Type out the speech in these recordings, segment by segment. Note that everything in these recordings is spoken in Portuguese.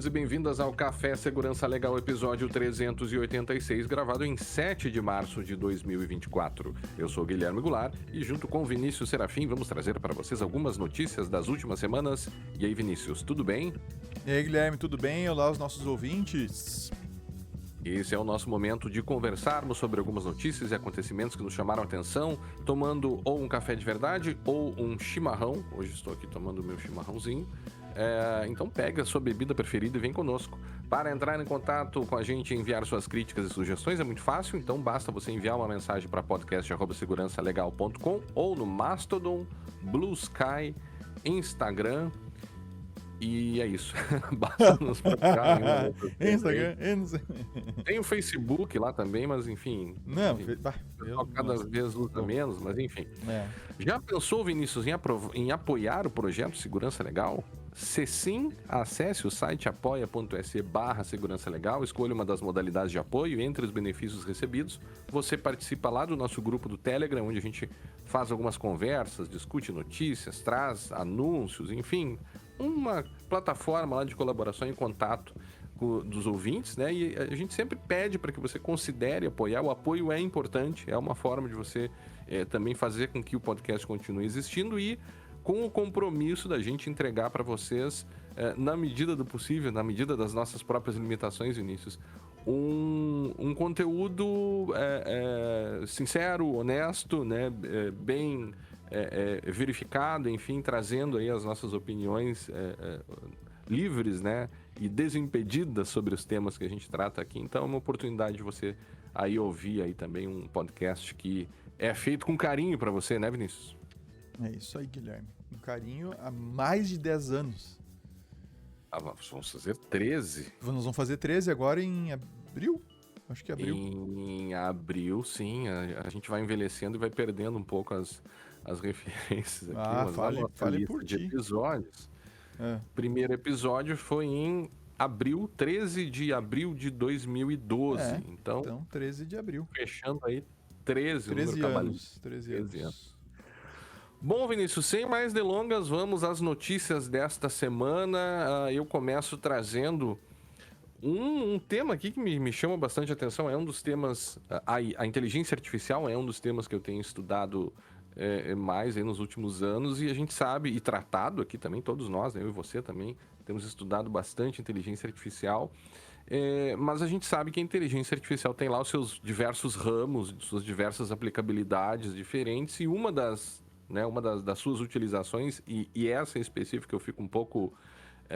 bem-vindos e bem-vindas ao Café Segurança Legal, episódio 386, gravado em 7 de março de 2024. Eu sou Guilherme Goulart e, junto com Vinícius Serafim, vamos trazer para vocês algumas notícias das últimas semanas. E aí, Vinícius, tudo bem? E aí, Guilherme, tudo bem? Olá, os nossos ouvintes. Esse é o nosso momento de conversarmos sobre algumas notícias e acontecimentos que nos chamaram a atenção, tomando ou um café de verdade ou um chimarrão. Hoje estou aqui tomando o meu chimarrãozinho. Então pega a sua bebida preferida e vem conosco. Para entrar em contato com a gente e enviar suas críticas e sugestões é muito fácil, então basta você enviar uma mensagem para podcast@segurançalegal.com ou no Mastodon, Blue Sky, Instagram. E é isso. Basta nos procurar. Instagram, Tem o Facebook lá também, mas enfim. Não, Cada vez usa menos, mas enfim. Já pensou, Vinícius, em apoiar o projeto Segurança Legal? Se sim, acesse o site apoia.se/segurança legal, escolha uma das modalidades de apoio. Entre os benefícios recebidos, você participa lá do nosso grupo do Telegram, onde a gente faz algumas conversas, discute notícias, traz anúncios, enfim, uma plataforma lá de colaboração e contato dos ouvintes, né? E a gente sempre pede para que você considere apoiar. O apoio é importante, é uma forma de você também fazer com que o podcast continue existindo e com o compromisso da gente entregar para vocês, na medida do possível, na medida das nossas próprias limitações, Vinícius, um conteúdo sincero, honesto, né? Bem verificado, enfim, trazendo aí as nossas opiniões livres, né? E desimpedidas sobre os temas que a gente trata aqui. Então é uma oportunidade de você aí ouvir aí também um podcast que é feito com carinho para você, né, Vinícius? É isso aí, Guilherme. Um carinho há mais de 10 anos. Vamos fazer 13. Nós vamos fazer 13 agora em abril? Acho que é abril. Em abril, sim. A gente vai envelhecendo e vai perdendo um pouco as referências aqui. Fale por de ti. episódios. Primeiro episódio foi em abril, 13 de abril de 2012. Então 13 de abril. Fechando aí 13 anos. 13 anos. Bom, Vinícius, sem mais delongas, vamos às notícias desta semana. Eu começo trazendo um tema aqui que me chama bastante atenção. É um dos temas, a inteligência artificial é um dos temas que eu tenho estudado mais aí nos últimos anos, e a gente sabe, e tratado aqui também, todos nós, né, eu e você também, temos estudado bastante inteligência artificial. Mas a gente sabe que a inteligência artificial tem lá os seus diversos ramos, suas diversas aplicabilidades diferentes, e uma das suas utilizações, e essa em específico eu fico um pouco...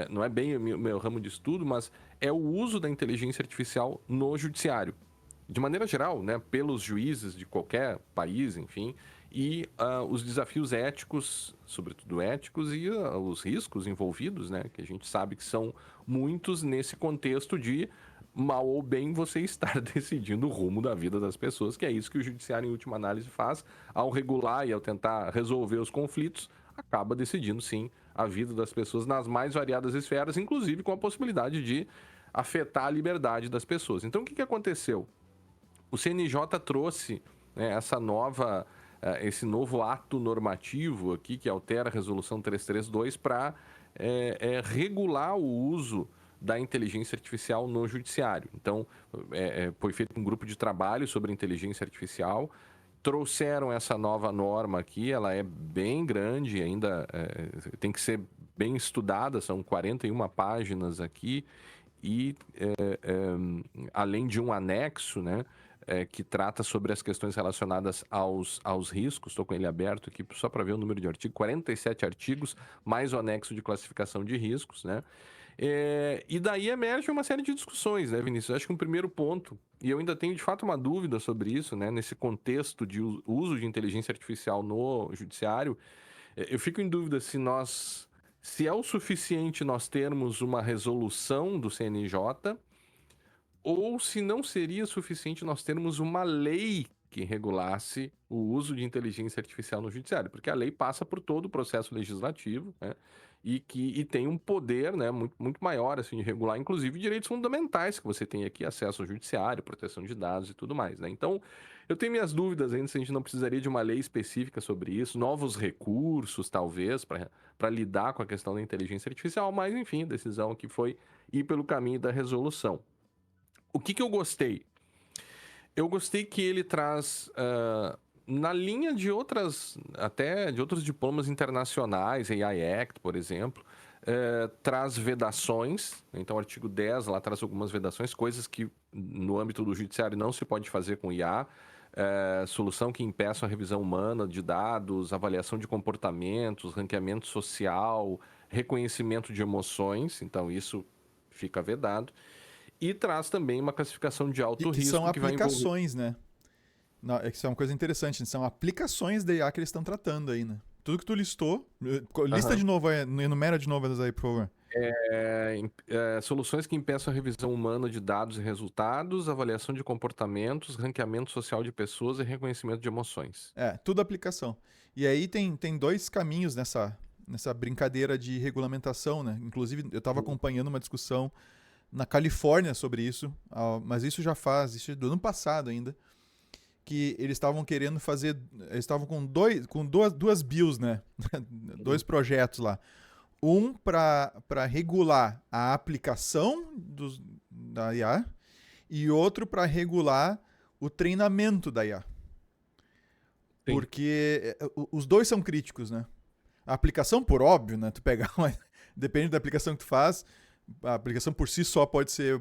não é bem o meu ramo de estudo, mas é o uso da inteligência artificial no judiciário. De maneira geral, né, pelos juízes de qualquer país, enfim, e os desafios éticos, sobretudo éticos, e os riscos envolvidos, né, que a gente sabe que são muitos nesse contexto de, mal ou bem, você estar decidindo o rumo da vida das pessoas, que é isso que o judiciário, em última análise, faz ao regular e ao tentar resolver os conflitos, acaba decidindo, sim, a vida das pessoas nas mais variadas esferas, inclusive com a possibilidade de afetar a liberdade das pessoas. Então, o que aconteceu? O CNJ trouxe, né, esse novo ato normativo aqui, que altera a Resolução 332, para regular o uso da inteligência artificial no judiciário. Então, foi feito um grupo de trabalho sobre inteligência artificial, trouxeram essa nova norma aqui, ela é bem grande, ainda tem que ser bem estudada, são 41 páginas aqui, e além de um anexo, né, que trata sobre as questões relacionadas aos riscos. Estou com ele aberto aqui só para ver o número de artigos, 47 artigos, mais o anexo de classificação de riscos, né? E daí emerge uma série de discussões, né, Vinícius? Acho que um primeiro ponto, e eu ainda tenho de fato uma dúvida sobre isso, né, nesse contexto de uso de inteligência artificial no judiciário, eu fico em dúvida se é o suficiente nós termos uma resolução do CNJ, ou se não seria suficiente nós termos uma lei que regulasse o uso de inteligência artificial no judiciário, porque a lei passa por todo o processo legislativo, né, e tem um poder, né, muito, muito maior assim, de regular, inclusive, direitos fundamentais que você tem aqui, acesso ao judiciário, proteção de dados e tudo mais, né? Então, eu tenho minhas dúvidas ainda se a gente não precisaria de uma lei específica sobre isso, novos recursos, talvez, para lidar com a questão da inteligência artificial, mas, enfim, a decisão aqui foi ir pelo caminho da resolução. O que eu gostei? Eu gostei que ele traz, na linha de outros diplomas internacionais, AI Act, por exemplo, traz vedações. Então, o artigo 10 lá traz algumas vedações, coisas que no âmbito do judiciário não se pode fazer com IA. Solução que impeça a revisão humana de dados, avaliação de comportamentos, ranqueamento social, reconhecimento de emoções. Então, isso fica vedado. E traz também uma classificação de alto Que são risco que vai envolver. aplicações, né? Não, é que isso é uma coisa interessante, são aplicações da IA que eles estão tratando aí, né? Tudo que tu listou, lista Aham. de novo, enumera de novo elas aí, por favor. Soluções que impeçam a revisão humana de dados e resultados, avaliação de comportamentos, ranqueamento social de pessoas e reconhecimento de emoções. Tudo aplicação. E aí tem dois caminhos nessa brincadeira de regulamentação, né? Inclusive, eu estava acompanhando uma discussão na Califórnia sobre isso, mas isso é do ano passado ainda, que eles estavam querendo fazer, eles estavam com duas bills, né? Dois projetos lá. Um para regular a aplicação da IA e outro para regular o treinamento da IA. Sim. Porque os dois são críticos, né? A aplicação, por óbvio, né? Tu pegar depende da aplicação que tu faz, a aplicação por si só pode ser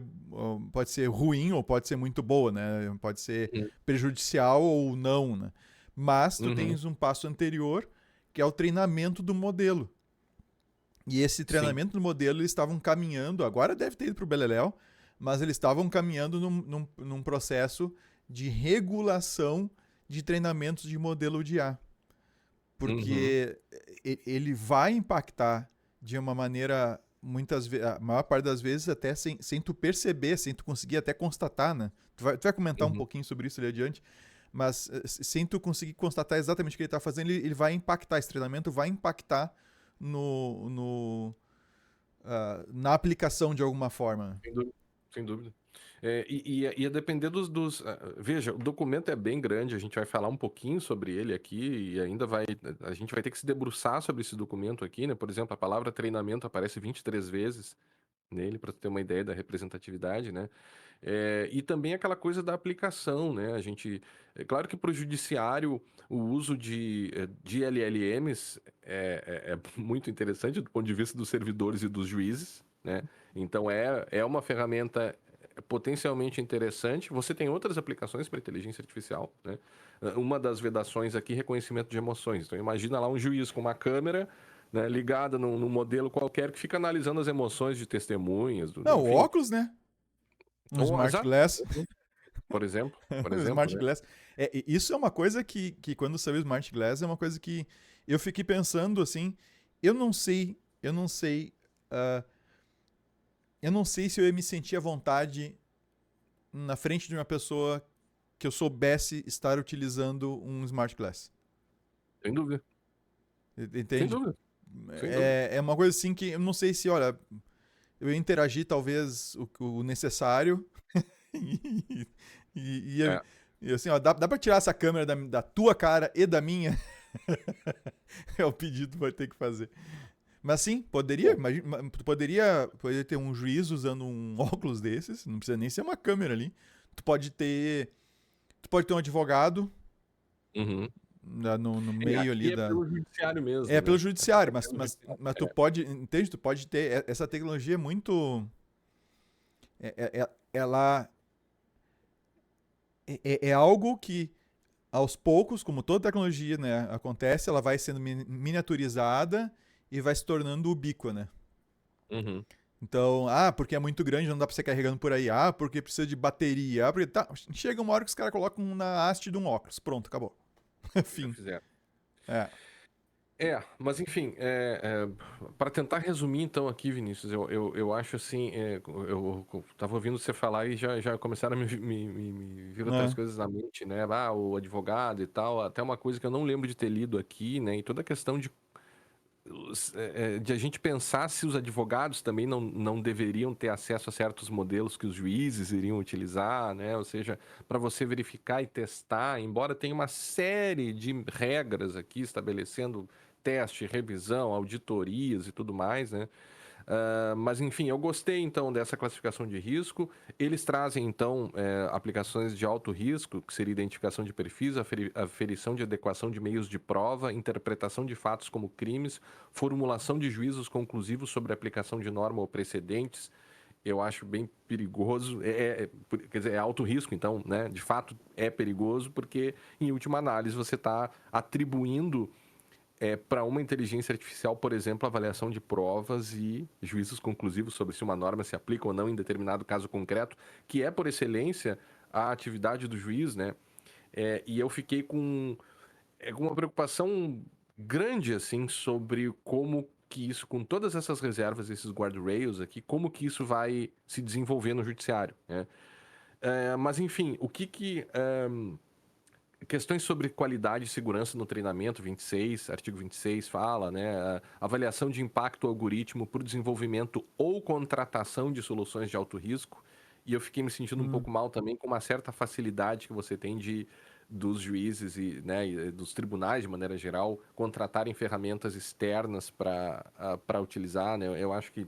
ruim ou pode ser muito boa, né? Pode ser Uhum. prejudicial ou não, né? Mas tu Uhum. tens um passo anterior, que é o treinamento do modelo. E esse treinamento do modelo eles estavam caminhando, agora deve ter ido para o Beleléu, mas eles estavam caminhando num processo de regulação de treinamentos de modelo de IA. Uhum. Porque ele vai impactar de uma maneira, muitas vezes, a maior parte das vezes, até sem tu perceber, sem tu conseguir até constatar, né? Tu vai comentar um Uhum. pouquinho sobre isso ali adiante, mas sem tu conseguir constatar exatamente o que ele está fazendo, ele vai impactar, esse treinamento vai impactar na aplicação de alguma forma. Sem dúvida. Sem dúvida. Ia depender Veja, o documento é bem grande, a gente vai falar um pouquinho sobre ele aqui e ainda a gente vai ter que se debruçar sobre esse documento aqui, né? Por exemplo, a palavra treinamento aparece 23 vezes nele, para ter uma ideia da representatividade, né? E também aquela coisa da aplicação, né? É claro que para o judiciário o uso de LLMs é muito interessante do ponto de vista dos servidores e dos juízes, né? Então é uma ferramenta potencialmente interessante. Você tem outras aplicações para inteligência artificial, né? Uma das vedações aqui, reconhecimento de emoções. Então imagina lá um juiz com uma câmera, né, ligada num modelo qualquer que fica analisando as emoções de testemunhas, Não, o enfim. óculos, né? Um smart Exato. glass. Por O exemplo, smart né? glass. Isso é uma coisa que quando saiu o smart glass é uma coisa que eu fiquei pensando assim, eu não sei, ah, eu não sei se eu ia me sentir à vontade na frente de uma pessoa que eu soubesse estar utilizando um smart glass. Sem dúvida. Sem Entende? dúvida. Sem dúvida. É uma coisa assim que eu não sei se, olha, eu ia interagir talvez o necessário e, É. e assim, ó, dá pra tirar essa câmera da tua cara e da minha? É o pedido que vai ter que fazer. Mas sim, poderia, Bom. imagina, poderia ter um juiz usando um óculos desses, não precisa nem ser uma câmera ali. Tu pode ter, tu pode ter um advogado Uhum. no meio ali Aqui é da. pelo judiciário É mesmo, pelo né? judiciário, É pelo judiciário. mas tu pode, entende? Tu pode ter, essa tecnologia é muito, ela é algo que aos poucos, como toda tecnologia, né, acontece, ela vai sendo miniaturizada e vai se tornando ubíqua, né? Uhum. Então, porque é muito grande, não dá pra você carregando por aí. Porque precisa de bateria. Porque tá, chega uma hora que os caras colocam na haste de um óculos. Pronto, acabou. Já Fim. fizeram. É. Mas enfim, para tentar resumir então aqui, Vinícius, eu acho assim, eu tava ouvindo você falar e já começaram a me vir outras É. coisas na mente, né? O advogado e tal, até uma coisa que eu não lembro de ter lido aqui, né? E toda a questão de a gente pensar se os advogados também não deveriam ter acesso a certos modelos que os juízes iriam utilizar, né? Ou seja, para você verificar e testar, embora tenha uma série de regras aqui estabelecendo teste, revisão, auditorias e tudo mais, né? Mas, enfim, eu gostei, então, dessa classificação de risco. Eles trazem, então, aplicações de alto risco, que seria identificação de perfis, aferição de adequação de meios de prova, interpretação de fatos como crimes, formulação de juízos conclusivos sobre a aplicação de norma ou precedentes. Eu acho bem perigoso. Quer dizer, é alto risco, então, né? De fato, é perigoso, porque, em última análise, você está atribuindo para uma inteligência artificial, por exemplo, avaliação de provas e juízos conclusivos sobre se uma norma se aplica ou não em determinado caso concreto, que é, por excelência, a atividade do juiz, né? E eu fiquei com uma preocupação grande, assim, sobre como que isso, com todas essas reservas, esses guardrails aqui, como que isso vai se desenvolver no judiciário, né? Mas, enfim, questões sobre qualidade e segurança no treinamento, 26, artigo 26 fala, né? Avaliação de impacto algoritmo por desenvolvimento ou contratação de soluções de alto risco. E eu fiquei me sentindo um pouco mal também com uma certa facilidade que você tem dos juízes e, né, e dos tribunais, de maneira geral, contratarem ferramentas externas para utilizar, né? Eu acho que,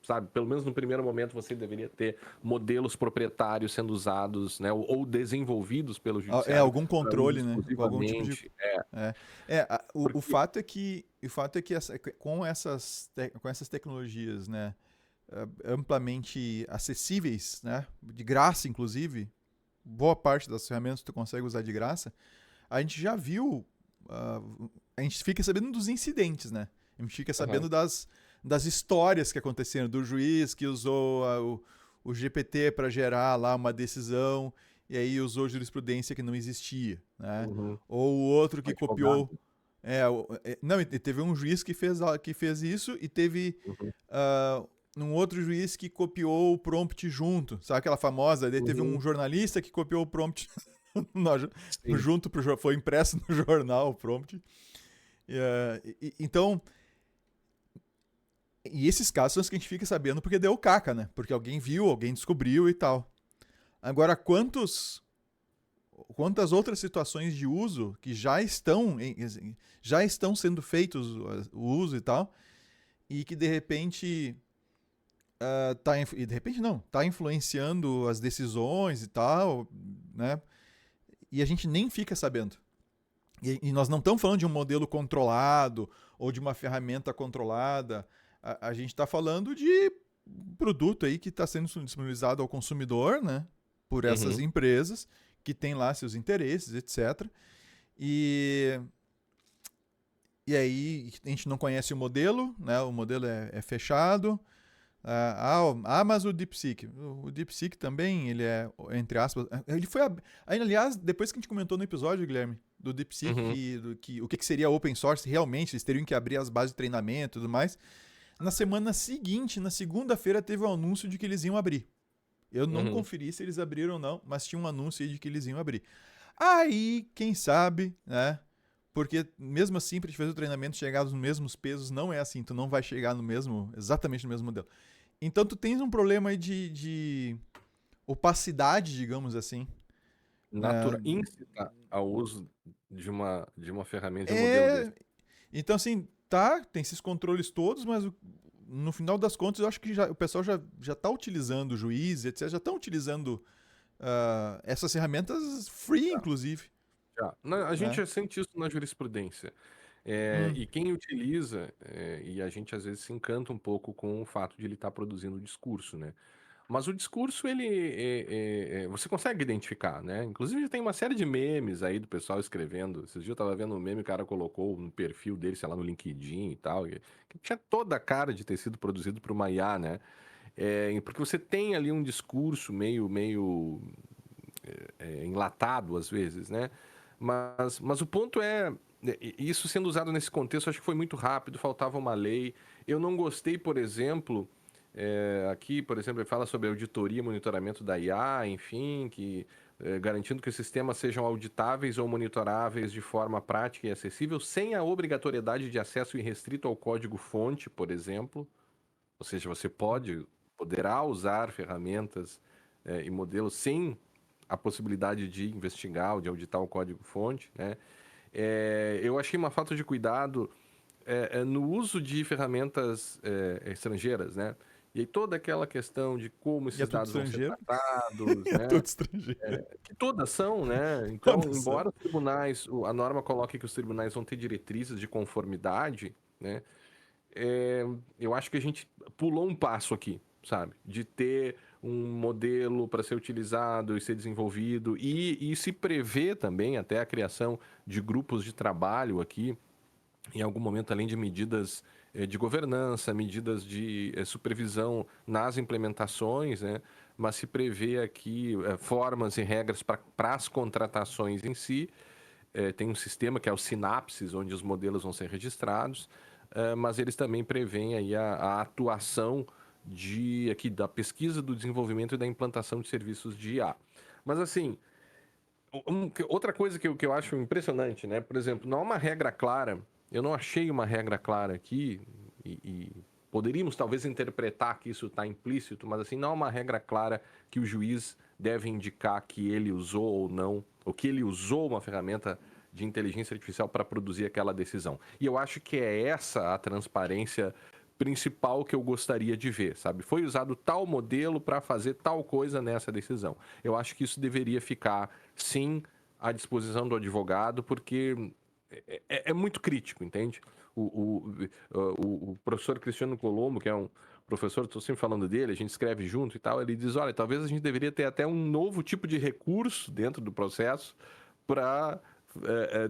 sabe, pelo menos no primeiro momento você deveria ter modelos proprietários sendo usados, né, ou desenvolvidos pelo judiciário Algum para uso controle, né? Algum tipo de. exclusivamente. O Porque. fato é que, com essas tecnologias, né, amplamente acessíveis, né, de graça, inclusive, boa parte das ferramentas tu consegue usar de graça, a gente já viu, a gente fica sabendo dos incidentes, né? A gente fica Aham. sabendo das histórias que aconteceram, do juiz que usou o GPT para gerar lá uma decisão e aí usou jurisprudência que não existia, né? Uhum. Ou o outro O que advogado. copiou. Não, e teve um juiz que fez isso e teve Uhum. um outro juiz que copiou o prompt junto, sabe aquela famosa? Daí teve um Uhum. jornalista que copiou o prompt Sim. junto foi impresso no jornal o prompt. Então, e esses casos são os que a gente fica sabendo porque deu caca, né? Porque alguém viu, alguém descobriu e tal. Agora, quantas outras situações de uso que já estão sendo feitos o uso e tal, e que de repente e de repente não, tá influenciando as decisões e tal, né? E a gente nem fica sabendo. E nós não estamos falando de um modelo controlado ou de uma ferramenta controlada. A gente está falando de produto aí que está sendo disponibilizado ao consumidor, né? Por essas Uhum. empresas que têm lá seus interesses, etc. E, e aí a gente não conhece o modelo, né? O modelo é fechado. Mas o DeepSeek. O DeepSeek também, ele é, entre aspas. Ele foi. Aliás, depois que a gente comentou no episódio, Guilherme, do DeepSeek, Uhum. o que seria open source, realmente, eles teriam que abrir as bases de treinamento e tudo mais. Na semana seguinte, na segunda-feira, teve o anúncio de que eles iam abrir. Eu não Uhum. conferi se eles abriram ou não, mas tinha um anúncio aí de que eles iam abrir. Aí, quem sabe, né? Porque mesmo assim, para te fazer o treinamento chegar nos mesmos pesos, não é assim. Tu não vai chegar exatamente no mesmo modelo. Então tu tens um problema aí de opacidade, digamos assim. Né? Incita ao uso de uma ferramenta, de um modelo desse. É. Então, assim, tá, tem esses controles todos, mas no final das contas, eu acho que o pessoal já tá utilizando o juiz, etc. Já estão utilizando essas ferramentas free, Já, inclusive. já. A gente Né? já sente isso na jurisprudência. Hum, E quem utiliza, e a gente às vezes se encanta um pouco com o fato de ele estar produzindo o discurso, né? Mas o discurso, você consegue identificar, né? Inclusive, já tem uma série de memes aí do pessoal escrevendo. Esses dias eu tava vendo um meme, o cara colocou no perfil dele, sei lá, no LinkedIn e tal, que tinha toda a cara de ter sido produzido por uma IA, né? Porque você tem ali um discurso meio enlatado, às vezes, né? Mas o ponto isso sendo usado nesse contexto, acho que foi muito rápido, faltava uma lei. Eu não gostei, por exemplo. Aqui, por exemplo, ele fala sobre auditoria e monitoramento da IA, enfim, garantindo que os sistemas sejam auditáveis ou monitoráveis de forma prática e acessível, sem a obrigatoriedade de acesso irrestrito ao código-fonte, por exemplo. Ou seja, poderá usar ferramentas e modelos sem a possibilidade de investigar ou de auditar o código-fonte, né? Eu achei uma falta de cuidado no uso de ferramentas estrangeiras, né? E aí toda aquela questão de como E é esses tudo dados vão ser estrangeiro. tratados, E é né? tudo estrangeiro. Que todas são, né? Então, Todas são. embora os tribunais, a norma coloque que os tribunais vão ter diretrizes de conformidade, né? é, eu acho que a gente pulou um passo aqui, sabe? De ter um modelo para ser utilizado e ser desenvolvido e se prevê também até a criação de grupos de trabalho aqui, em algum momento, além de medidas de governança, medidas de supervisão nas implementações, né? Mas se prevê aqui formas e regras para as contratações em si. Tem um sistema que é o Sinapses, onde os modelos vão ser registrados, mas eles também prevêem aí a atuação aqui, da pesquisa, do desenvolvimento e da implantação de serviços de IA. Mas assim, outra coisa que eu acho impressionante, né? Por exemplo, não há uma regra clara, eu não achei uma regra clara aqui, e poderíamos talvez interpretar que isso está implícito, mas assim, não há uma regra clara que o juiz deve indicar que ele usou ou não, ou que ele usou uma ferramenta de inteligência artificial para produzir aquela decisão. E eu acho que é essa a transparência principal que eu gostaria de ver, sabe? Foi usado tal modelo para fazer tal coisa nessa decisão. Eu acho que isso deveria ficar, sim, à disposição do advogado, porque é muito crítico, entende? O professor Cristiano Colombo, que é um professor, estou sempre falando dele, a gente escreve junto e tal, ele diz, olha, talvez a gente deveria ter até um novo tipo de recurso dentro do processo para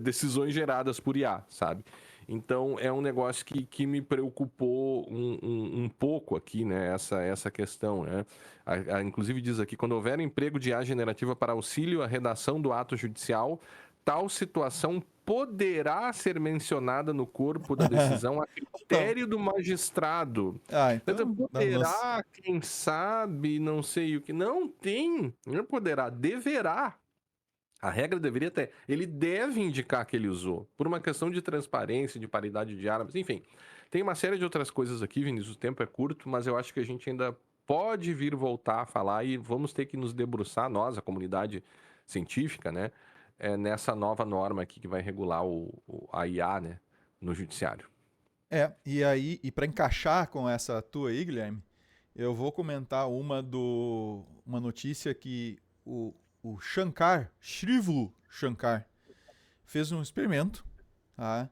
decisões geradas por IA, sabe? Então, é um negócio que me preocupou um pouco aqui, né? Essa questão, né? Inclusive diz aqui, quando houver emprego de IA generativa para auxílio à redação do ato judicial, tal situação poderá ser mencionada no corpo da decisão a Não. critério do magistrado. Então, Então, nossa. poderá, quem sabe, não sei o que. Não tem, não poderá, deverá. A regra deveria ter. Ele deve indicar que ele usou, por uma questão de transparência, de paridade de armas, enfim. Tem uma série de outras coisas aqui, Vinícius. O tempo é curto, mas eu acho que a gente ainda pode vir voltar a falar e vamos ter que nos debruçar, nós, a comunidade científica, né? Nessa nova norma aqui que vai regular a IA, né? No judiciário. E aí, e para encaixar com essa tua aí, Guilherme, eu vou comentar uma notícia que o Shrivlu Shankar, fez um experimento, tá?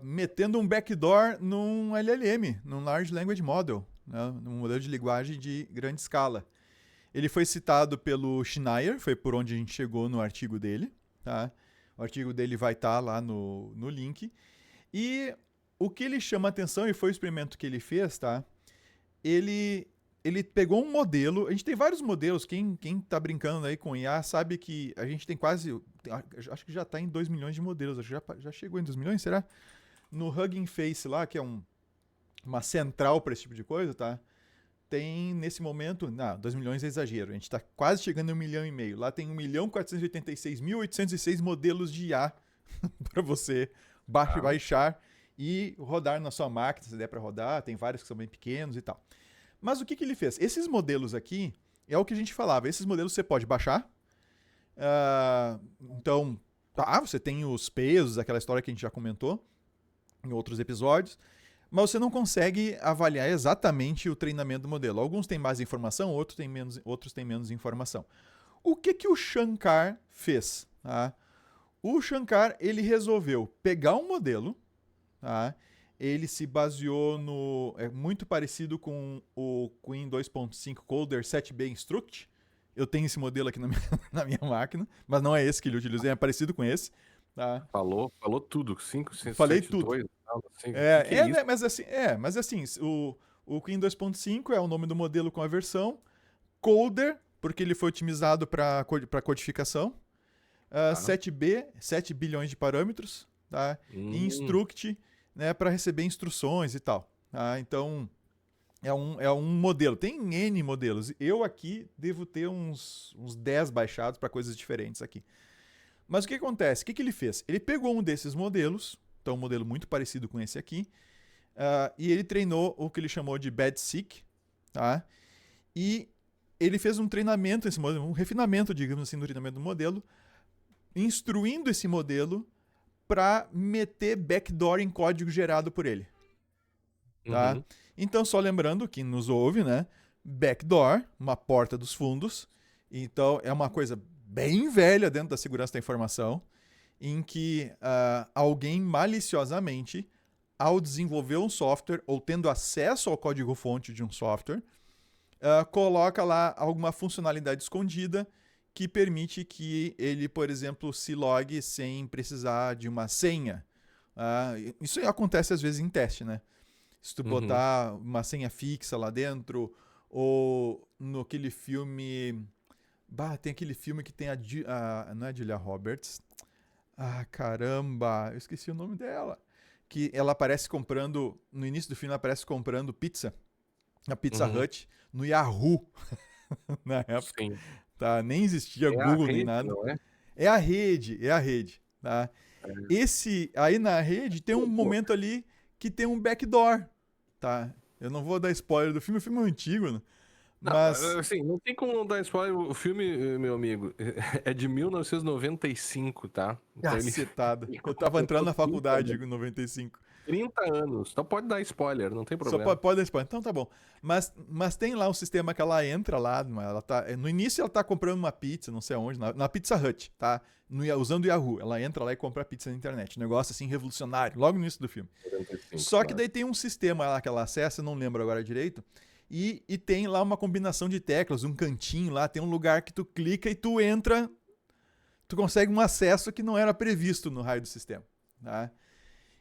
Metendo um backdoor num LLM, num Large Language Model, né? Num modelo de linguagem de grande escala. Ele foi citado pelo Schneier, foi por onde a gente chegou no artigo dele. Tá? O artigo dele vai estar lá no link. E o que ele chama atenção, e foi o experimento que ele fez, tá? Ele pegou um modelo. A gente tem vários modelos. Quem tá brincando aí com IA sabe que a gente tem quase. Acho que já está em 2 milhões de modelos. Acho que já chegou em 2 milhões, será? No Hugging Face lá, que é uma central para esse tipo de coisa, tá? Tem nesse momento. Não, 2 milhões é exagero. A gente está quase chegando em 1,5 milhão. Lá tem 1.486.806 modelos de IA para você baixar e rodar na sua máquina, se der para rodar. Tem vários que são bem pequenos e tal. Mas o que ele fez? Esses modelos aqui, é o que a gente falava, esses modelos você pode baixar. Então, você tem os pesos, aquela história que a gente já comentou em outros episódios, mas você não consegue avaliar exatamente o treinamento do modelo. Alguns têm mais informação, outros têm menos informação. O que o Shankar fez? Tá? O Shankar, ele resolveu pegar um modelo, tá? Ele se baseou no... É muito parecido com o Queen 2.5 Coder 7B Instruct. Eu tenho esse modelo aqui na minha máquina, mas não é esse que ele utiliza, é parecido com esse. Tá? Falou tudo. 5, 6, Falei 7, tudo. 2. Assim, que é isso? Né, mas assim, o Queen 2.5 é o nome do modelo com a versão. Coder, porque ele foi otimizado para codificação. 7B, 7 bilhões de parâmetros. Tá? E Instruct, né, para receber instruções e tal. Tá? Então, é um modelo. Tem N modelos. Eu aqui devo ter uns 10 baixados para coisas diferentes aqui. Mas o que acontece? O que ele fez? Ele pegou um desses modelos, então um modelo muito parecido com esse aqui, e ele treinou o que ele chamou de BadSeek, tá? E ele fez um treinamento, um refinamento, digamos assim, do treinamento do modelo, instruindo esse modelo para meter backdoor em código gerado por ele. Tá? Uhum. Então, só lembrando que nos ouve, né? Backdoor, uma porta dos fundos. Então, é uma coisa bem velha dentro da segurança da informação, em que alguém maliciosamente, ao desenvolver um software ou tendo acesso ao código-fonte de um software, coloca lá alguma funcionalidade escondida que permite que ele, por exemplo, se logue sem precisar de uma senha. Isso acontece às vezes em teste, né? Se tu botar uma senha fixa lá dentro, ou no aquele filme... tem aquele filme que tem não é a Julia Roberts. Caramba, eu esqueci o nome dela. Que ela aparece comprando, no início do filme ela aparece comprando pizza, na Pizza Hut, no Yahoo, na época. Sim. Tá? Nem existia É a Google nem rede, nada. não é? É a rede, tá? Aí na rede tem um momento ali que tem um backdoor, tá? Eu não vou dar spoiler do filme, o filme é antigo, né? Não, Mas... assim, não tem como não dar spoiler. O filme, meu amigo, é de 1995, tá? Então Cacetada. ele Eu tava entrando na 30 faculdade anos. em 95. 30 anos. Então pode dar spoiler, não tem Só problema. pode dar spoiler. Então tá bom. Mas tem lá um sistema que ela entra lá, no início ela tá comprando uma pizza, não sei aonde, na Pizza Hut, tá? Usando o Yahoo. Ela entra lá e compra pizza na internet. Um negócio assim revolucionário, logo no início do filme. 45, Só que daí tem um sistema lá que ela acessa, não lembro agora direito, e tem lá uma combinação de teclas, um cantinho lá, tem um lugar que tu clica e tu entra, tu consegue um acesso que não era previsto no raio do sistema, tá?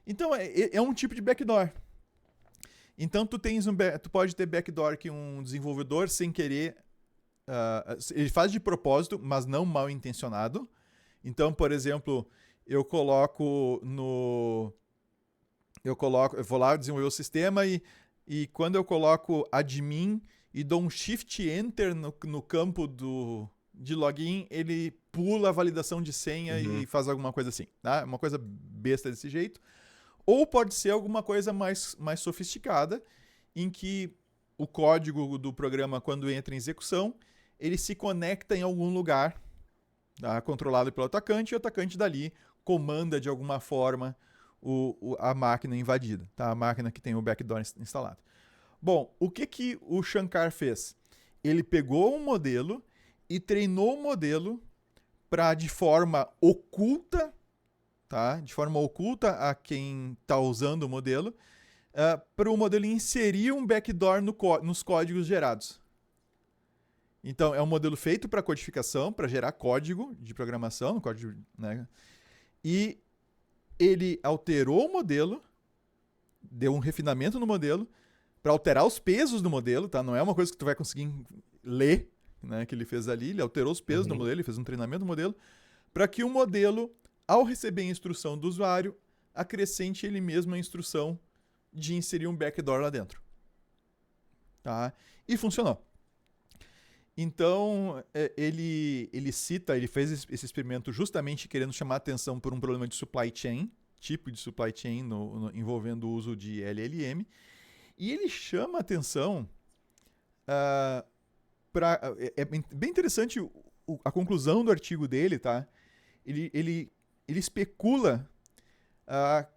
Então é um tipo de backdoor. Então tu pode ter backdoor que um desenvolvedor sem querer, ele faz de propósito, mas não mal intencionado. Então, por exemplo, eu vou lá desenvolver o sistema e quando eu coloco admin e dou um shift enter no campo de login, ele pula a validação de senha e faz alguma coisa assim, tá? Uma coisa besta desse jeito. Ou pode ser alguma coisa mais sofisticada, em que o código do programa, quando entra em execução, ele se conecta em algum lugar, tá? Controlado pelo atacante, e o atacante dali comanda de alguma forma a máquina invadida, tá? A máquina que tem o backdoor instalado. Bom, o que o Shankar fez? Ele pegou um modelo e treinou o modelo para, de forma oculta, tá? De forma oculta a quem está usando o modelo, para o modelo inserir um backdoor nos códigos gerados. Então, é um modelo feito para codificação, para gerar código de programação, código, né? E ele alterou o modelo, deu um refinamento no modelo, para alterar os pesos do modelo, tá? Não é uma coisa que tu vai conseguir ler, né, que ele fez ali. Ele alterou os pesos do modelo, ele fez um treinamento do modelo, para que o modelo, ao receber a instrução do usuário, acrescente ele mesmo a instrução de inserir um backdoor lá dentro. Tá? E funcionou. Então, ele fez esse experimento justamente querendo chamar a atenção por um problema de supply chain, tipo de supply chain envolvendo o uso de LLM, e ele chama a atenção é bem interessante a conclusão do artigo dele, tá? Ele especula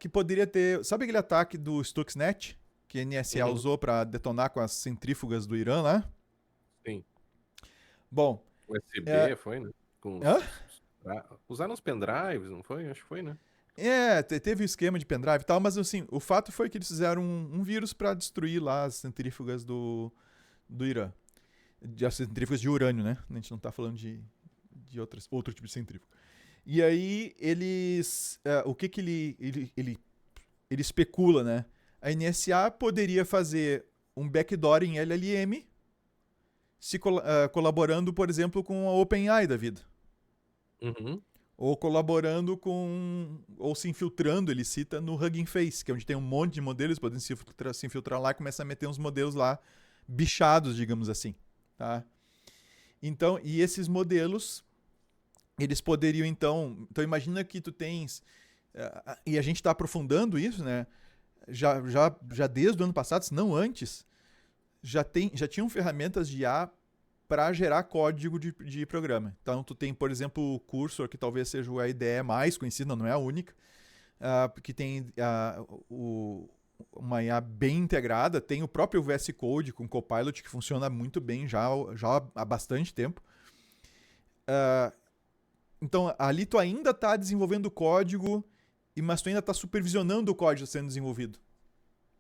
que poderia ter... Sabe aquele ataque do Stuxnet, que a NSA usou para detonar com as centrífugas do Irã lá? Sim. Bom... USB foi, né? Hã? Usaram os pendrives, não foi? Acho que foi, né? Teve o esquema de pendrive e tal, mas assim, o fato foi que eles fizeram um vírus para destruir lá as centrífugas do Irã. As centrífugas de urânio, né? A gente não tá falando de outro tipo de centrífuga. E aí, eles... o que ele especula, né? A NSA poderia fazer um backdoor em LLM colaborando, por exemplo, com a OpenAI da vida. Ou colaborando ou se infiltrando, ele cita, no Hugging Face, que é onde tem um monte de modelos, podem se infiltrar lá e começar a meter uns modelos lá bichados, digamos assim. Tá? Então, e esses modelos, eles poderiam, então imagina que tu tens, e a gente está aprofundando isso, né? Já desde o ano passado, se não antes, já tinham ferramentas de IA para gerar código de programa. Então, tu tem, por exemplo, o Cursor, que talvez seja a IDE mais conhecida, não é a única, que tem uma IA bem integrada, tem o próprio VS Code com Copilot que funciona muito bem já há bastante tempo. Então, ali tu ainda está desenvolvendo código, mas tu ainda está supervisionando o código sendo desenvolvido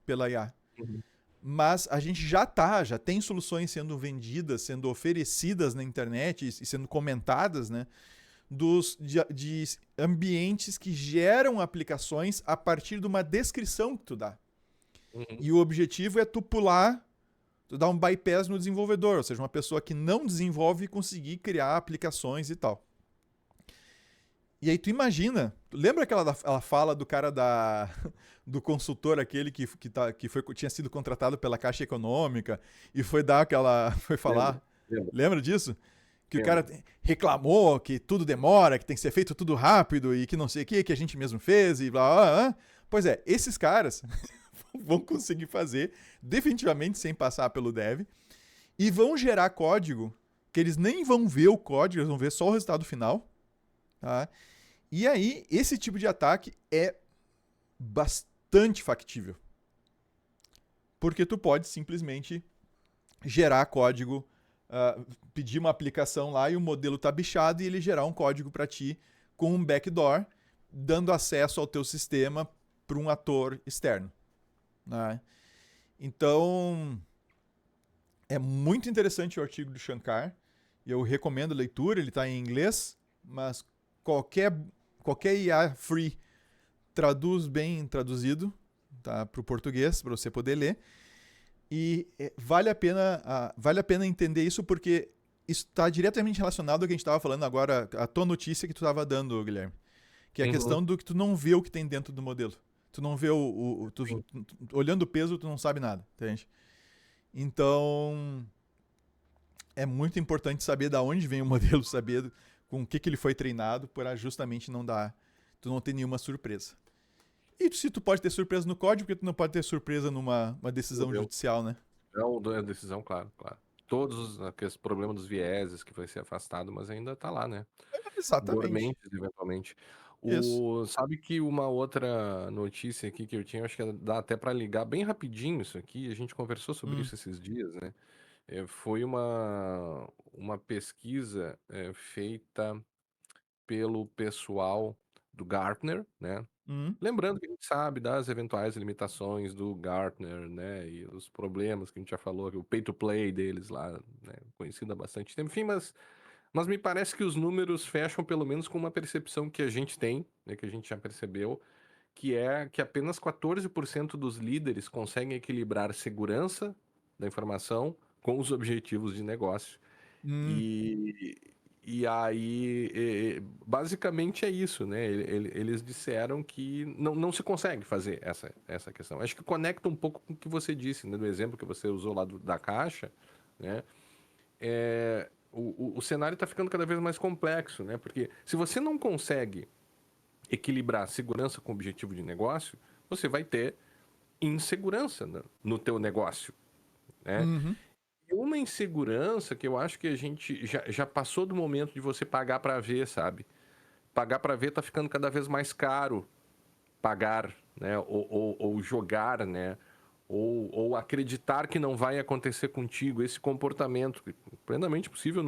pela IA. Uhum. Mas a gente já tem soluções sendo vendidas, sendo oferecidas na internet e sendo comentadas, né? De ambientes que geram aplicações a partir de uma descrição que tu dá. Uhum. E o objetivo é tu dar um bypass no desenvolvedor, ou seja, uma pessoa que não desenvolve conseguir criar aplicações e tal. E aí tu imagina, lembra aquela fala do cara do consultor aquele que tinha sido contratado pela Caixa Econômica e foi foi falar, lembra disso? Que o cara reclamou que tudo demora, que tem que ser feito tudo rápido e que não sei o que a gente mesmo fez e blá, blá, blá. Pois é, esses caras vão conseguir fazer definitivamente sem passar pelo dev e vão gerar código que eles nem vão ver o código, eles vão ver só o resultado final, tá? E aí, esse tipo de ataque é bastante factível. Porque tu pode simplesmente gerar código, pedir uma aplicação lá e o modelo tá bichado e ele gerar um código para ti com um backdoor, dando acesso ao teu sistema para um ator externo. Né? Então, é muito interessante o artigo do Shankar. E eu recomendo a leitura, ele está em inglês, mas qualquer IA free traduz bem traduzido, tá, para o português, para você poder ler. E vale a pena entender isso porque isso está diretamente relacionado ao que a gente estava falando agora, a tua notícia que tu estava dando, Guilherme. Que é a questão do que tu não vê o que tem dentro do modelo. Tu não vê olhando o peso, tu não sabe nada, entende? Então, é muito importante saber de onde vem o modelo, saber com o que ele foi treinado, para justamente tu não ter nenhuma surpresa. E se tu pode ter surpresa no código, porque tu não pode ter surpresa numa decisão judicial, né? Não, é decisão, claro. Todos aqueles problemas dos vieses que vai ser afastado, mas ainda tá lá, né? Exatamente. Dormentes, eventualmente. Isso. Sabe que uma outra notícia aqui que eu tinha, acho que dá até para ligar bem rapidinho isso aqui, a gente conversou sobre isso esses dias, né? Foi uma pesquisa feita pelo pessoal do Gartner, né? Lembrando que a gente sabe das eventuais limitações do Gartner, né? E os problemas que a gente já falou, o pay to play deles lá, né? Conhecido há bastante tempo. Enfim, mas me parece que os números fecham pelo menos com uma percepção que a gente tem, né? Que a gente já percebeu, que é que apenas 14% dos líderes conseguem equilibrar segurança da informação com os objetivos de negócio. E, e aí, basicamente é isso, né? Eles disseram que não se consegue fazer essa questão. Acho que conecta um pouco com o que você disse, né? Do exemplo que você usou lá da Caixa, né? O cenário está ficando cada vez mais complexo, né? Porque se você não consegue equilibrar segurança com objetivo de negócio, você vai ter insegurança no teu negócio, né? E uma insegurança que eu acho que a gente já passou do momento de você pagar para ver, sabe? Pagar para ver tá ficando cada vez mais caro pagar, né? Ou jogar, né? Ou acreditar que não vai acontecer contigo. Esse comportamento plenamente possível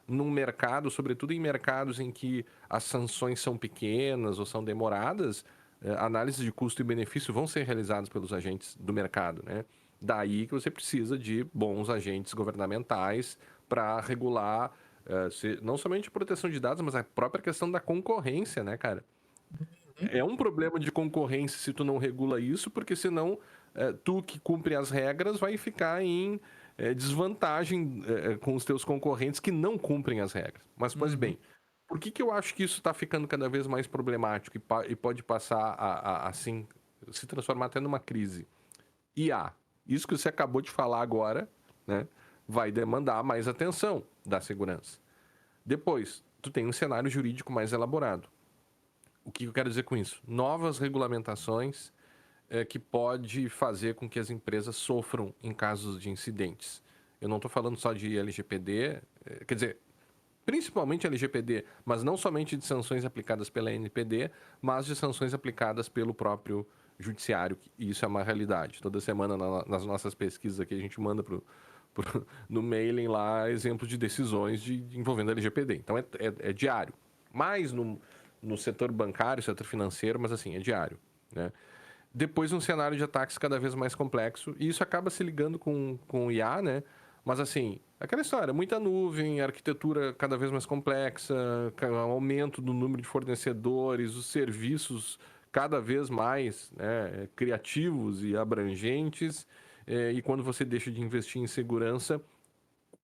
num mercado, sobretudo em mercados em que as sanções são pequenas ou são demoradas, análises de custo e benefício vão ser realizadas pelos agentes do mercado, né? Daí que você precisa de bons agentes governamentais para regular não somente a proteção de dados, mas a própria questão da concorrência, né, cara? É um problema de concorrência se tu não regula isso, porque senão tu que cumpre as regras vai ficar em desvantagem com os teus concorrentes que não cumprem as regras. Mas, pois bem, por que eu acho que isso está ficando cada vez mais problemático e pode passar assim, se transformar até numa crise? IA, isso que você acabou de falar agora, né, vai demandar mais atenção da segurança. Depois, tu tem um cenário jurídico mais elaborado. O que eu quero dizer com isso? Novas regulamentações que pode fazer com que as empresas sofram em casos de incidentes. Eu não estou falando só de LGPD, quer dizer, principalmente LGPD, mas não somente de sanções aplicadas pela NPD, mas de sanções aplicadas pelo próprio judiciário, e isso é uma realidade. Toda semana nas nossas pesquisas aqui a gente manda no mailing lá exemplos de decisões envolvendo LGPD. Então é diário. Mais no setor bancário, setor financeiro, mas assim, é diário, né? Depois um cenário de ataques cada vez mais complexo, e isso acaba se ligando com o IA, né? Mas assim, aquela história, muita nuvem, arquitetura cada vez mais complexa, aumento do número de fornecedores, os serviços cada vez mais, né, criativos e abrangentes, e quando você deixa de investir em segurança,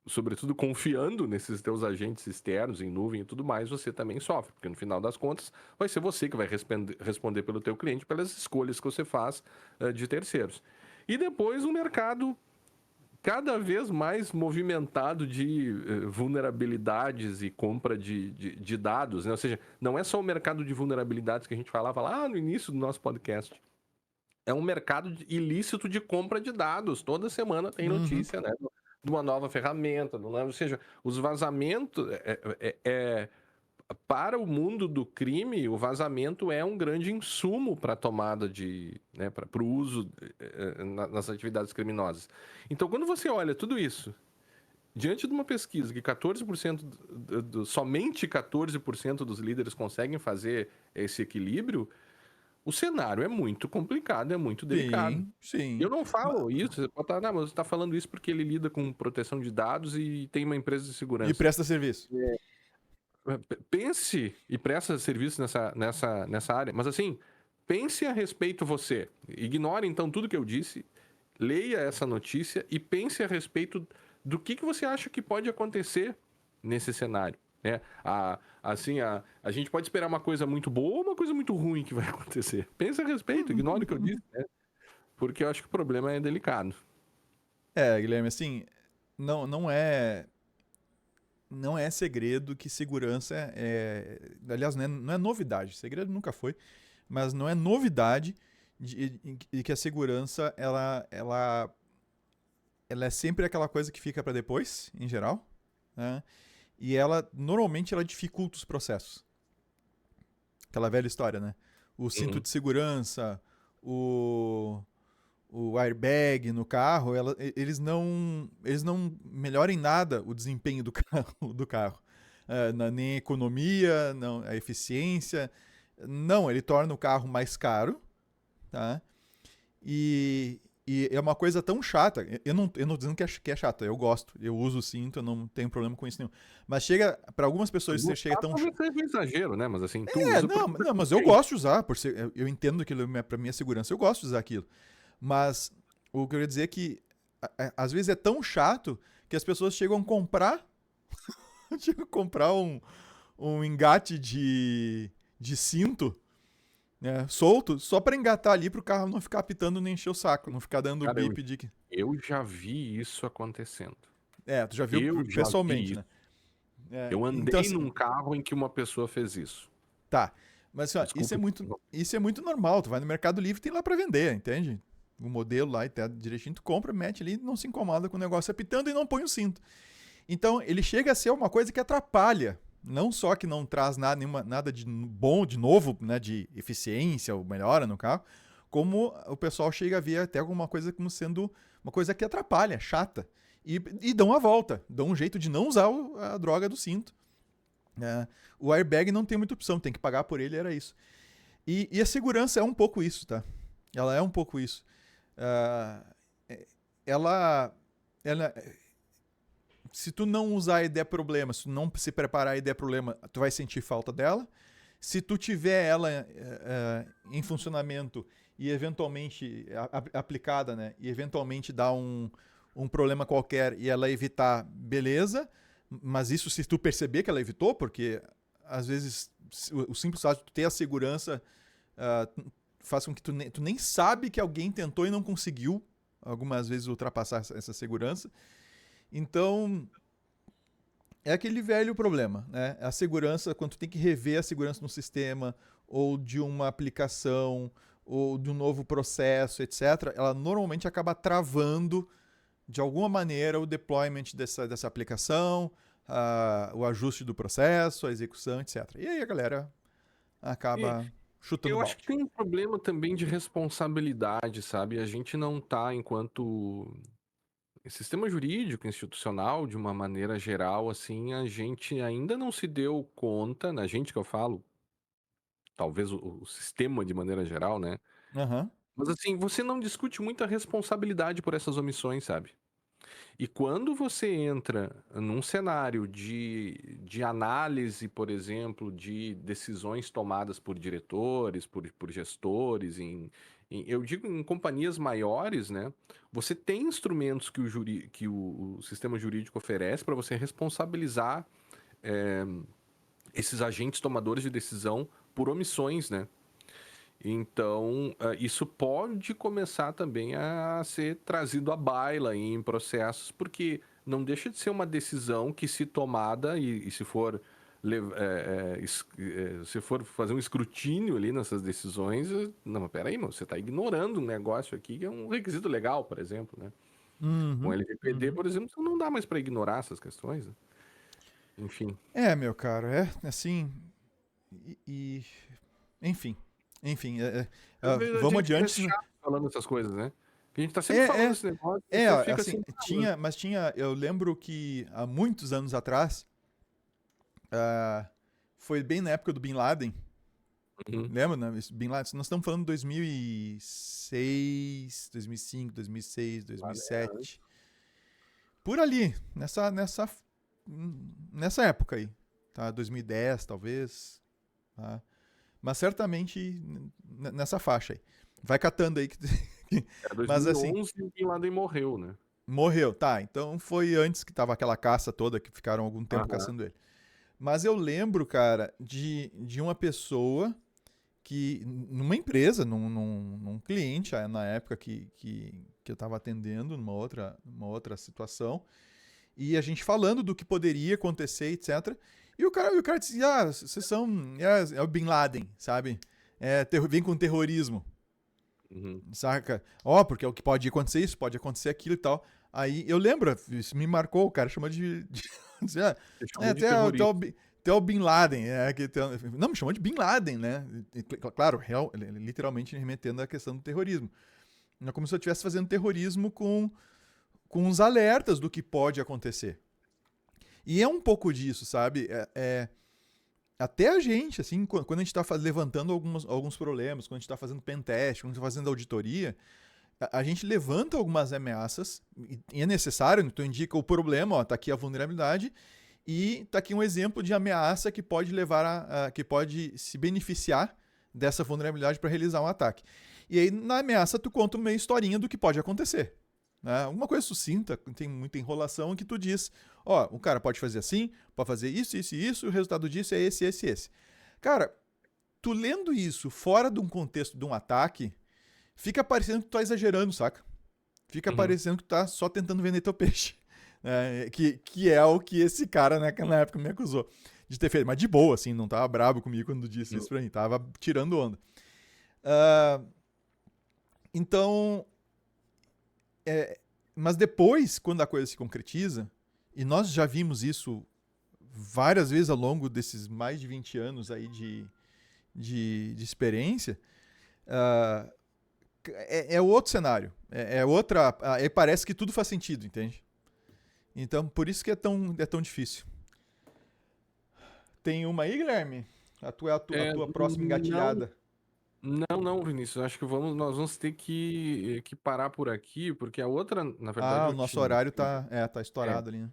sobretudo confiando nesses teus agentes externos, em nuvem e tudo mais, você também sofre, porque no final das contas vai ser você que vai responder pelo teu cliente pelas escolhas que você faz de terceiros. E depois um mercado cada vez mais movimentado de vulnerabilidades e compra de dados, né? Ou seja, não é só o mercado de vulnerabilidades que a gente falava lá no início do nosso podcast. É um mercado ilícito de compra de dados. Toda semana tem notícia, né? De uma nova ferramenta, ou seja, os vazamentos para o mundo do crime, o vazamento é um grande insumo para a tomada né, para o uso nas atividades criminosas. Então, quando você olha tudo isso, diante de uma pesquisa que 14% somente 14% dos líderes conseguem fazer esse equilíbrio, o cenário é muito complicado, é muito delicado. Sim. Eu não falo isso, você pode estar, mas você está falando isso porque ele lida com proteção de dados e tem uma empresa de segurança. E presta serviço. Pense e presta serviço nessa área, mas assim, pense a respeito você. Ignore então tudo que eu disse, leia essa notícia e pense a respeito do que você acha que pode acontecer nesse cenário. Né? A gente pode esperar uma coisa muito boa ou uma coisa muito ruim que vai acontecer. Pense a respeito, ignore o que eu disse, né? Porque eu acho que o problema é delicado. Guilherme, assim, não é segredo que segurança aliás, não é novidade, segredo nunca foi, mas não é novidade de que a segurança ela é sempre aquela coisa que fica para depois, em geral, né? E normalmente ela dificulta os processos. Aquela velha história, né? O cinto de segurança, o airbag no carro, eles não melhoram em nada o desempenho do carro. Nem a economia, não, a eficiência. Não, ele torna o carro mais caro, tá? E é uma coisa tão chata. Eu não dizendo que é chato, eu gosto, eu uso o cinto, eu não tenho problema com isso nenhum. Mas para algumas pessoas chega tão chato. Talvez seja um exagero, né? Mas assim, tu usa não, mas eu gosto de usar, eu entendo que para minha segurança, eu gosto de usar aquilo. Mas o que eu ia dizer é que às vezes é tão chato que as pessoas chegam a comprar um engate de cinto, né, solto, só para engatar ali pro carro não ficar apitando nem encher o saco, não ficar dando bip de que... Eu já vi isso acontecendo. Tu já viu pessoalmente, né? Eu andei então, assim, num carro em que uma pessoa fez isso. Tá, mas assim, isso é muito normal, tu vai no Mercado Livre, tem lá para vender, entende? O modelo lá e tá direitinho, tu compra, mete ali, não se incomoda com o negócio apitando e não põe o cinto. Então, ele chega a ser uma coisa que atrapalha. Não só que não traz nada de bom, de novo, né, de eficiência ou melhora no carro, como o pessoal chega a ver até alguma coisa como sendo uma coisa que atrapalha, chata. E dão a volta, dão um jeito de não usar a droga do cinto. O airbag não tem muita opção, tem que pagar por ele, era isso. E a segurança é um pouco isso, tá? Ela é um pouco isso. Se tu não usar e der problema, se tu não se preparar e der problema, tu vai sentir falta dela. Se tu tiver ela em funcionamento e eventualmente aplicada, né, e eventualmente dá um problema qualquer e ela evitar, beleza. Mas isso se tu perceber que ela evitou, porque às vezes o simples fato de tu ter a segurança faz com que tu nem sabe que alguém tentou e não conseguiu algumas vezes ultrapassar essa segurança. Então, é aquele velho problema, né? A segurança, quando tu tem que rever a segurança no sistema, ou de uma aplicação, ou de um novo processo, etc., ela normalmente acaba travando, de alguma maneira, o deployment dessa aplicação, o ajuste do processo, a execução, etc. E aí a galera acaba chutando Eu acho que balde. tem um problema também de responsabilidade, sabe? A gente não tá, enquanto sistema jurídico, institucional, de uma maneira geral, assim, a gente ainda não se deu conta, na gente que eu falo, talvez o sistema de maneira geral, né? Aham. Mas assim, você não discute muita responsabilidade por essas omissões, sabe? E quando você entra num cenário de análise, por exemplo, de decisões tomadas por diretores, por gestores, eu digo em companhias maiores, né? Você tem instrumentos que o sistema jurídico oferece para você responsabilizar esses agentes tomadores de decisão por omissões, né? Então, isso pode começar também a ser trazido à baila em processos, porque não deixa de ser uma decisão que, se tomada e se for, se for fazer um escrutínio ali nessas decisões, não, mas peraí, meu, você está ignorando um negócio aqui que é um requisito legal, por exemplo, né? Com Uhum. LGPD, Uhum. por exemplo, não dá mais para ignorar essas questões, né? Enfim. Meu caro, assim. E, enfim. Enfim, A vamos gente adiante. parece chato falando essas coisas, né? Que a gente tá sempre falando É, é, esse negócio e você fica assim, assim. eu lembro que há muitos anos atrás, ah, foi bem na época do Bin Laden, Uhum. lembra, né? Bin Laden, nós estamos falando de 2006, 2005, 2006, Lá, né? 2007, por ali, nessa época aí, tá? 2010, talvez, tá? Mas certamente nessa faixa aí. Vai catando aí. É Mas assim, 2011 e o Bin Laden morreu, né? morreu, tá. Então foi antes que tava aquela caça toda, que ficaram algum tempo Aham. caçando ele. Mas eu lembro, cara, de uma pessoa que, numa empresa, num cliente, na época que eu tava atendendo, numa outra situação, e a gente falando do que poderia acontecer, etc. E o cara dizia, vocês são, é o Bin Laden, sabe? Vem com terrorismo. Uhum. Saca? Ó, porque é o que pode acontecer isso, pode acontecer aquilo e tal. Aí eu lembro, isso me marcou, o cara chamou ah, Você chamou de até terrorista. o Bin Laden. Não, me chamou de Bin Laden, né? Claro, literalmente remetendo à questão do terrorismo. É como se eu estivesse fazendo terrorismo com uns alertas do que pode acontecer. E é um pouco disso, sabe? Até a gente, assim, quando a gente está levantando alguns problemas, quando a gente está fazendo pentest, quando a gente está fazendo auditoria, a gente levanta algumas ameaças, e é necessário, então indica o problema, ó, tá aqui a vulnerabilidade, e tá aqui um exemplo de ameaça que pode levar que pode se beneficiar dessa vulnerabilidade para realizar um ataque. E aí, na ameaça, tu conta uma historinha do que pode acontecer. Né? Uma coisa sucinta, tem muita enrolação, que tu diz, ó, o cara pode fazer assim, pode fazer isso, isso e isso, o resultado disso é esse, esse, esse. Cara, tu lendo isso fora de um contexto de um ataque, fica parecendo que tu tá exagerando, saca? Fica Uhum. parecendo que tu tá só tentando vender teu peixe. Que é o que esse cara naquela época me acusou de ter feito. Mas de boa, assim, não tava brabo comigo quando disse isso pra mim. Tava tirando onda. Uh, então, mas depois, quando a coisa se concretiza, e nós já vimos isso várias vezes ao longo desses mais de 20 anos aí de experiência, uh, é outro cenário. Outra. Aí parece que tudo faz sentido, entende? Então, por isso que é tão difícil. Tem uma aí, Guilherme? A tua próxima Não, engatilhada. não, Vinícius. Acho que nós vamos ter que parar por aqui, porque a outra, na verdade, Ah, o eu nosso tinha. horário tá É, estourado ali, né?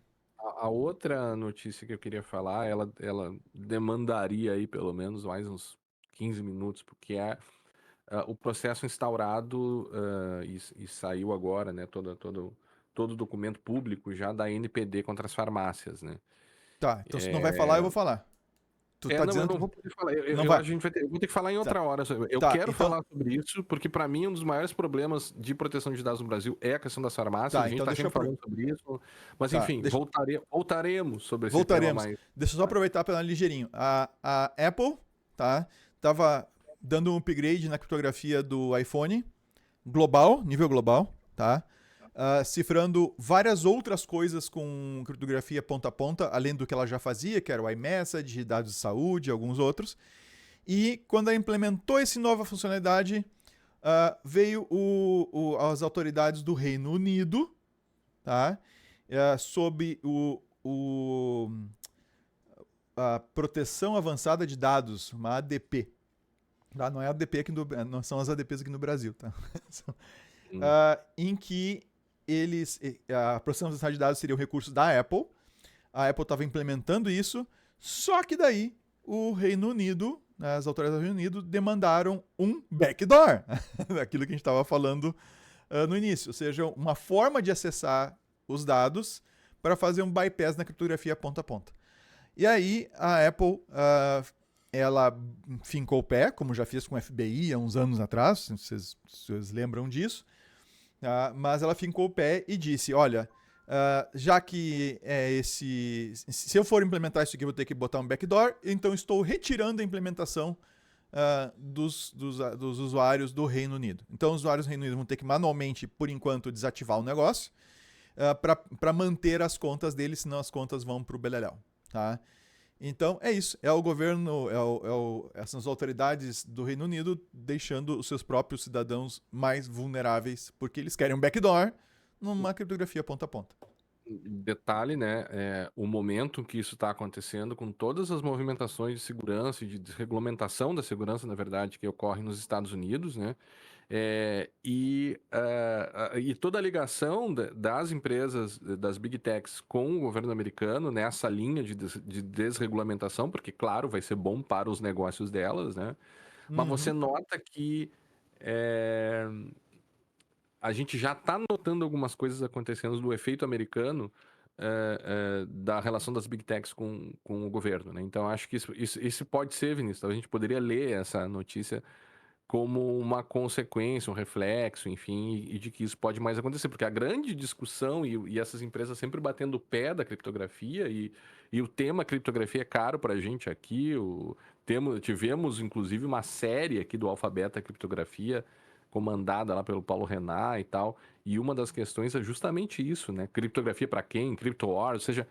a outra notícia que eu queria falar, ela demandaria aí pelo menos mais uns 15 minutos, porque é o processo instaurado e saiu agora, né? Todo o documento público já da NPD contra as farmácias, né? Tá, então se não vai falar, eu vou falar. Tu tá Não, eu dizendo não que vou poder falar. não vai. A gente eu vou ter que falar em Tá, outra hora. Eu tá, quero então, falar sobre isso, porque para mim um dos maiores problemas de proteção de dados no Brasil é a questão das farmácias. A gente então está deixa sempre eu falando sobre isso. Mas tá, enfim, voltaremos sobre esse tema voltaremos. mais. Deixa eu só aproveitar para ligeirinho. A Apple, tá? Tava dando um upgrade na criptografia do iPhone, global, nível global, tá? cifrando várias outras coisas com criptografia ponta a ponta, além do que ela já fazia, que era o iMessage, dados de saúde e alguns outros. E quando ela implementou essa nova funcionalidade, veio as autoridades do Reino Unido, tá? Sob a proteção avançada de dados, uma ADP. Tá? Não é ADP aqui não são as ADPs aqui no Brasil, tá? Em que a proteção avançada de dados seria o recurso da Apple. A Apple estava implementando isso, só que daí o Reino Unido, as autoridades do Reino Unido, demandaram um backdoor, daquilo que a gente estava falando no início, ou seja, uma forma de acessar os dados para fazer um bypass na criptografia ponta a ponta. E aí a Apple, ela fincou o pé, como já fez com o FBI há uns anos atrás, se vocês lembram disso, mas ela fincou o pé e disse, olha, já que se eu for implementar isso aqui, eu vou ter que botar um backdoor, então estou retirando a implementação dos usuários do Reino Unido. Então os usuários do Reino Unido vão ter que manualmente, por enquanto, desativar o negócio para manter as contas deles, senão as contas vão para o beleléu. Tá? Então é isso, é o governo, essas autoridades do Reino Unido deixando os seus próprios cidadãos mais vulneráveis, porque eles querem um backdoor numa criptografia ponta a ponta. Detalhe, né? O momento que isso está acontecendo, com todas as movimentações de segurança e de desregulamentação da segurança, na verdade, que ocorrem nos Estados Unidos, né? E toda a ligação das empresas, das Big Techs com o governo americano nessa linha de desregulamentação, porque, claro, vai ser bom para os negócios delas, né? Mas você nota que a gente já está notando algumas coisas acontecendo do efeito americano da relação das Big Techs com o governo, né? Então, acho que isso pode ser, Vinícius, a gente poderia ler essa notícia como uma consequência, um reflexo, enfim, e de que isso pode mais acontecer, porque a grande discussão e essas empresas sempre batendo o pé da criptografia e o tema criptografia é caro para a gente aqui, tivemos inclusive uma série aqui do Alfabeta Criptografia comandada lá pelo Paulo Renan e tal, e uma das questões é justamente isso, né? Criptografia para quem? CryptoWar, ou seja,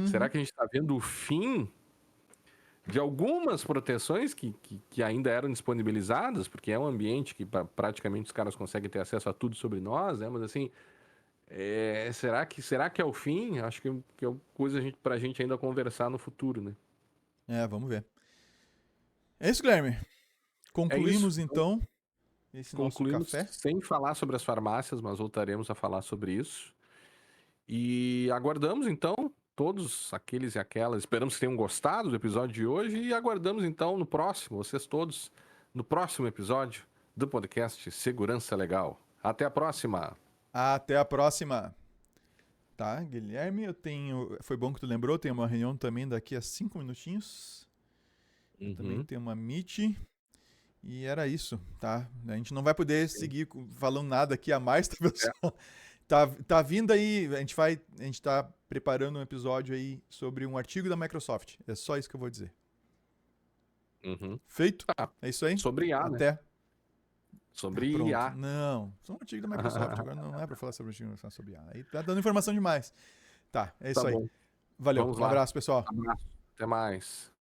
será que a gente está vendo o fim de algumas proteções que ainda eram disponibilizadas, porque é um ambiente que praticamente os caras conseguem ter acesso a tudo sobre nós, né? Mas assim, será que é o fim? Acho que é coisa pra gente ainda conversar no futuro, né? Vamos ver. É isso, Guilherme. Concluímos então esse nosso Concluímos café. sem falar sobre as farmácias, mas voltaremos a falar sobre isso. E aguardamos então todos aqueles e aquelas. Esperamos que tenham gostado do episódio de hoje e aguardamos então vocês todos, no próximo episódio do podcast Segurança Legal. Até a próxima! Até a próxima! Tá, Guilherme, foi bom que tu lembrou, tem uma reunião também daqui a 5 minutinhos. Também tem uma meet. E era isso, tá? A gente não vai poder seguir falando nada aqui a mais, tá, pessoal? Tá vindo aí, a gente tá preparando um episódio aí sobre um artigo da Microsoft. É só isso que eu vou dizer. Feito? É isso aí? Sobre IA, Até. Né? Sobre pronto. IA. Não, só um artigo da Microsoft. Agora não é pra falar sobre o artigo sobre IA. Aí tá dando informação demais. Tá, é isso aí. Bom. Valeu, um abraço, pessoal. Um abraço. Até mais.